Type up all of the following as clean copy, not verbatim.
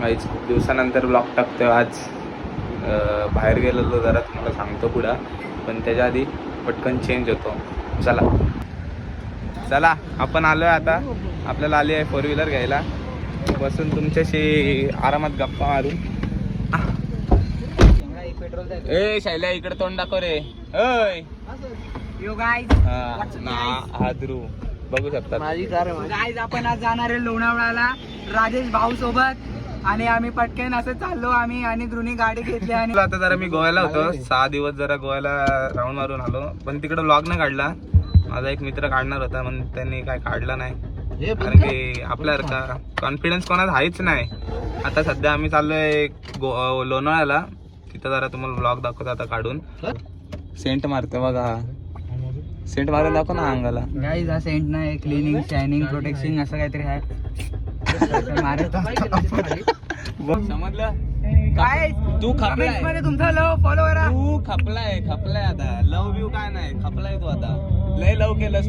काहीच खूप दिवसानंतर ब्लॉग टाकतोय आज. बाहेर गेलेलो जरा, तुम्हाला सांगतो पुढं, पण त्याच्या आधी पटकन चेंज होतो. चला आपण आलोय आता. आपल्याला आली आहे 4 व्हीलर घ्यायला, बसून तुमच्याशी आरामात गप्पा मारून. ए शैल्या इकडे तोंड दाखव रे. हा ध्रुव बघू शकता. गाईज आपण आज जाणार आहे लोणावळ्याला राजेश भाऊ सोबत, आणि आम्ही पटकन असं चाललो आम्ही आणि द्रुनी गाडी घेतली. आणि आता जरा मी गोव्याला होतो 6 दिवस, जरा गोव्याला राऊंड मारून आलो, पण तिकडे व्लॉग नाही काढला. माझा एक मित्र काढणार होता, पण त्यांनी काय काढला नाही, कारण की आपल्यासारखा कॉन्फिडन्स कोणाला आहेच नाही. आता सध्या आम्ही चाललोय लोणावळ्याला, तिथं जरा तुम्हाला व्लॉग दाखवतो आता काढून. सेंट मारतो बघा, सेंट मारून दाखव ना अंगाला. गाईज हा सेंट नाही, क्लिनिंग शायनिंग प्रोटेक्शन असं काहीतरी आहे. समजलं काय तू खपलाय मध्ये तुमचा लव फॉलो करा. तू खपलाय आता. लव व्यू काय नाही, खपलाय तू आता. लय लव केलंस.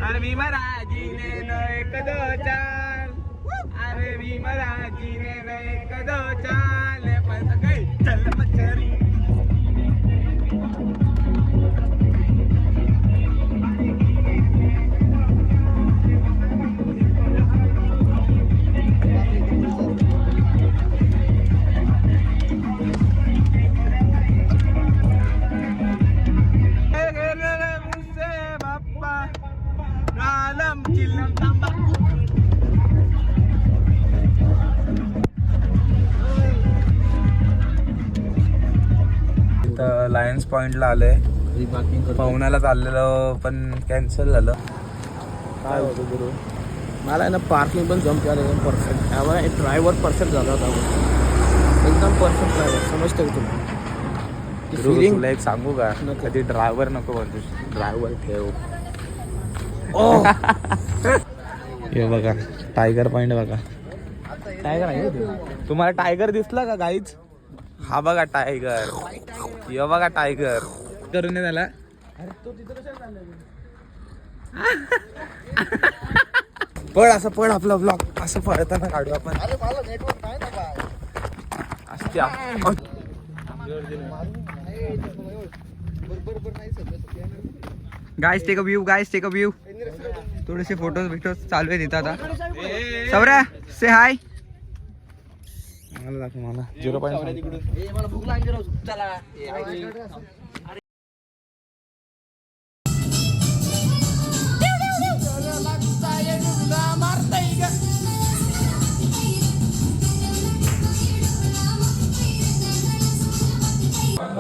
अरे भीमराजीने एक दो चाल, अरे भीमराजीने एक दो चाल, पण सगळी चल मच्छरी. लायन्स पॉइंटला आलोय. पवनाला चाललेलं पण कॅन्सल झालं. काय होतं गुरु, मला ना पार्किंग पण जम्प झालं एकदम परफेक्ट. त्यामुळे ड्रायव्हर परफेक्ट झाला होता, एकदम परफेक्ट ड्रायव्हर. समजतं का तुला? तुला एक सांगू का, कधी ड्रायव्हर नको बनू, ड्रायव्हर ठेव. हे बघा टायगर पॉइंट बघा. टायगर आहे तुम्हाला टायगर दिसला का गाईच? हा बघा टायगर, हे बघा टायगर. करून त्याला पळ, असं पळ, आपला ब्लॉग असं पळताना काढू आपण. Guys take a view, guys take a view. थोडेसे फोटोज चालू आहे तिथं आता. सौर्या से हाय. मला दाखव, मला 0.5. भूक लागली चला.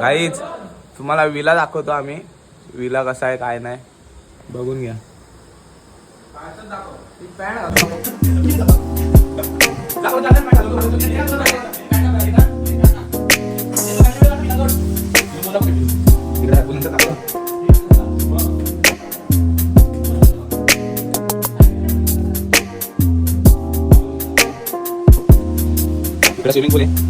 गाईच तुम्हाला विला दाखवतो आम्ही. विला कसा आहे काय नाही बघून घ्या. स्विमिंग पूल आहे.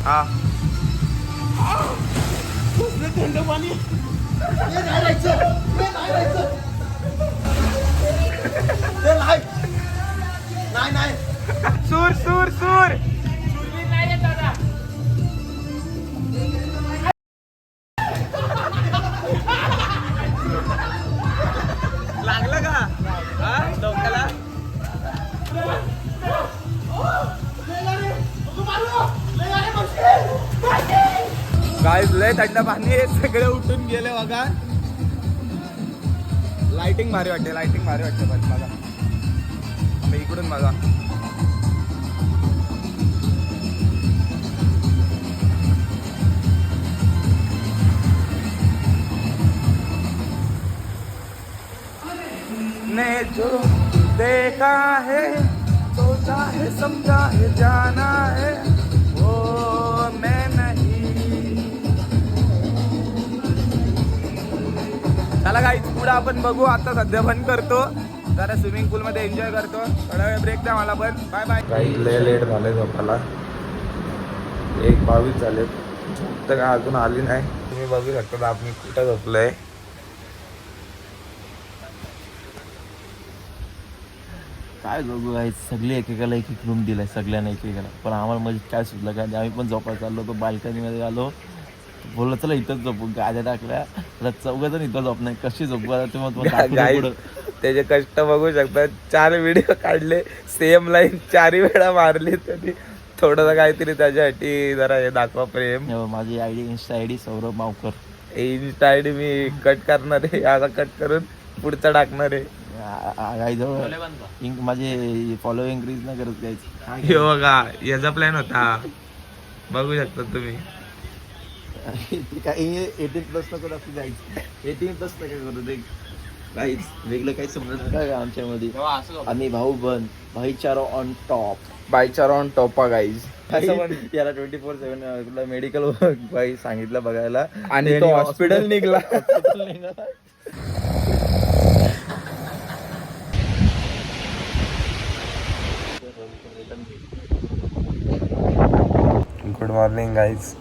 हा थंड पाणी नाही सूर सूर सूर लागलं का हा डोक्याला काय लय थंड पाणी आहे सगळे उठून गेले बघा लाइटिंग भारी वाटते पण बघा आता इकडून बघा ने जो देखा है सोचा है समझा है जाना है वो मैं नहीं चला काही पुढे आपण बघू आता सध्या बंद करतो जरा स्विमिंग पूल मध्ये एन्जॉय करतो थोडा वेळ ब्रेक द्या मला पण बाय बाय काही लय लेट झाले झोपायला 1:22 झाले तर काय अजून आली नाही तुम्ही बघू शकता आपण कुठं झोपलोय काय बघू आहे सगळे एकेकाला एक रूम दिलाय सगळ्यांना एकेकाला पण आम्हाला म्हणजे काय सुचलं काय आम्ही पण झोपायला चाललो होतो बाल्कनीमध्ये आलो बोललो चला इथंच झोपू गाद्या टाकल्या चौघजण इथं झोप नाही कशी झोपू आता त्याचे कष्ट बघू शकतात 4 व्हिडिओ काढले सेम लाईन 4 वेळा मारली तरी थोडंसं काहीतरी त्याच्यासाठी जरा हे दाखवा प्रेम माझी insta ID Saurabh Mavkar insta ID मी कट करणार आहे आता कट करून पुढचा टाकणार आहे माझे फॉलो इन्क्रीज नाही करत जायचं हे बघा याचा प्लॅन होता बघू शकता तुम्ही 18+ नको असं जायचं 18+ नका करू दे काहीच वेगळं काही समजत काय आमच्यामध्ये आम्ही भाईचारा ऑन टॉप बायचार ऑन टॉपा गाईज याला 24/7 मेडिकल बाई सांगितलं बघायला आणि तो हॉस्पिटल निघला गुड मॉर्निंग गाईज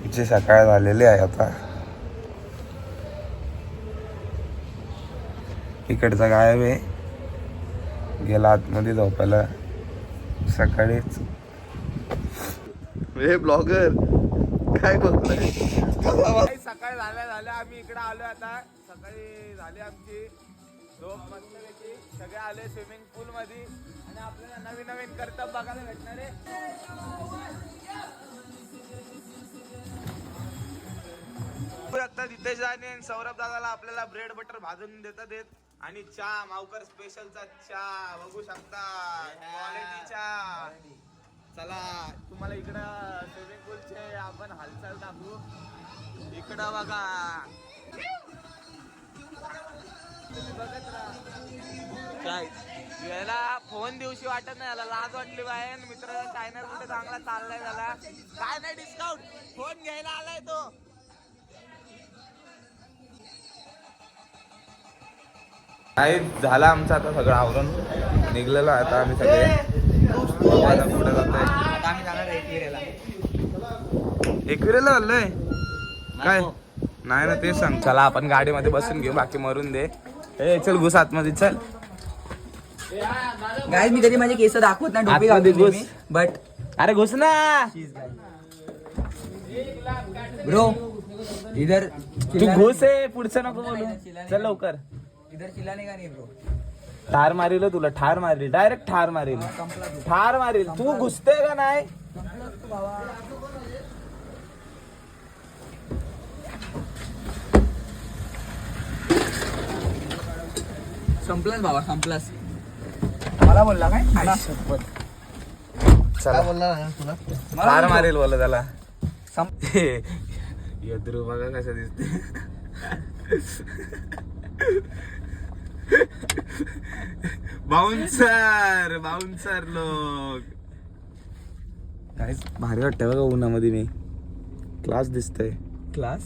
तिची सकाळ झालेली आहे आता इकडचा गायब आहे गेला आतमध्ये झोपायला सकाळीच हे ब्लॉगर काय बोलतोय सकाळी झाल्या आम्ही इकडे आलो आता सकाळी झाली आमची झोप मस्तपैकी सगळे आले स्विमिंग पूल मध्ये आणि आपल्याला नवीन नवीन कर्तव्य बघायला भेटणार आहे तिथेच आणि सौरभ दादाला आपल्याला ब्रेड बटर भाजून देतात आणि चहा मावकर स्पेशलचा चहा बघू शकता क्वालिटी चहा चला तुम्हाला इकडं स्विमिंग पूलचे आपण हालचाल दाखवू इकडं बघा बघत राहा काय याला फोन दिवशी वाटत नाही याला लाज वाटली बाहेर मित्राचा चायनर कुठे चांगला चाललाय त्याला काय नाही डिस्काउंट फोन घ्यायला आलाय तो काय झाला आमचं आता सगळं आवरून निघलेलं आता आम्ही सगळे पुढे जातोय एकविरेला चाललोय काय नाही ना ते सांग चला आपण गाडीमध्ये बसून घेऊ बाकी मरून दे ए चल घुस आतमध्ये चल गाईज मी कधी माझे केस दाखवत नाही टोपी घालतो मी बट अरे घुस ना ब्रो इधर तू घुस आहे पुढचं नको बोलू चल लवकर इधर चिल्लाने का नाही ब्रो ठार मारील तुला ठार मारील डायरेक्ट ठार मारील तू घुसते का नाही संपलास बाबा संपलास मला बोलला काय चला बोलला ना तुला ठार मारील बोला त्याला यद्रू बघा कसं दिसते बाउन्सर लोक काहीच भारी वाटतंय बघा उन्हामध्ये मी क्लास दिसतंय क्लास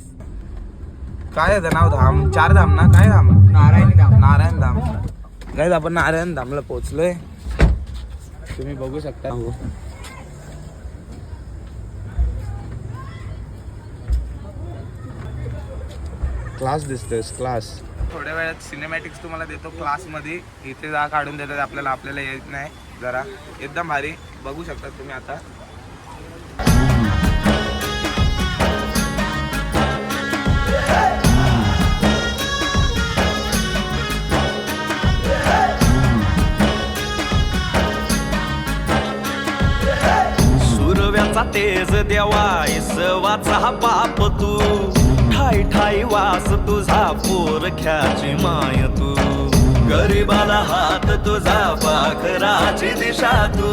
काय आहे नाव धाम 4 धाम ना काय धाम नारायण धाम काय आपण नारायण धामला पोहोचलोय तुम्ही बघू शकता क्लास दिसतोय क्लास. थोड्या वेळात सिनेमॅटिक्स तुम्हाला देतो क्लासमध्ये. इथे जा काढून देतात आपल्याला येत नाही जरा. एकदम भारी बघू शकता तुम्ही आता. सुरव्याचा तेज देवा इसवाचा बाप तू, ठाई ठाई वास तुझा पोरख्याची माय तू, गरीबाला हात तुझा पाखराची दिशा तू,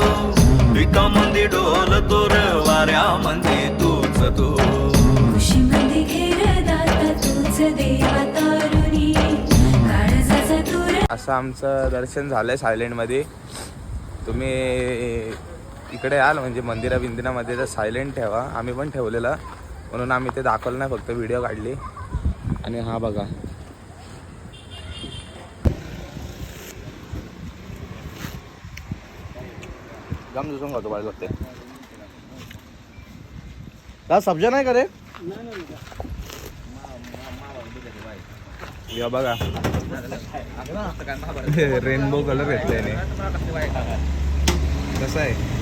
विकामंदी डोल तोर वाऱ्यामध्ये तूच तू, खुशीमध्ये घेरदाता तूच देवा तारुणी, काळजाचा तुर. असं आमचं दर्शन झालंय सायलेंटमध्ये. तुम्ही इकडे याल म्हणजे मंदिरामध्ये तर सायलेंट ठेवा. आम्ही पण ठेवलेलं म्हणून आम्ही ते दाखवलं नाही, फक्त व्हिडिओ काढली. आणि हा बघा गम दुसून खातो पाहिजे लागते. सब्जा नाही करे या बघा रेनबो कलर घेतलाय कसं आहे.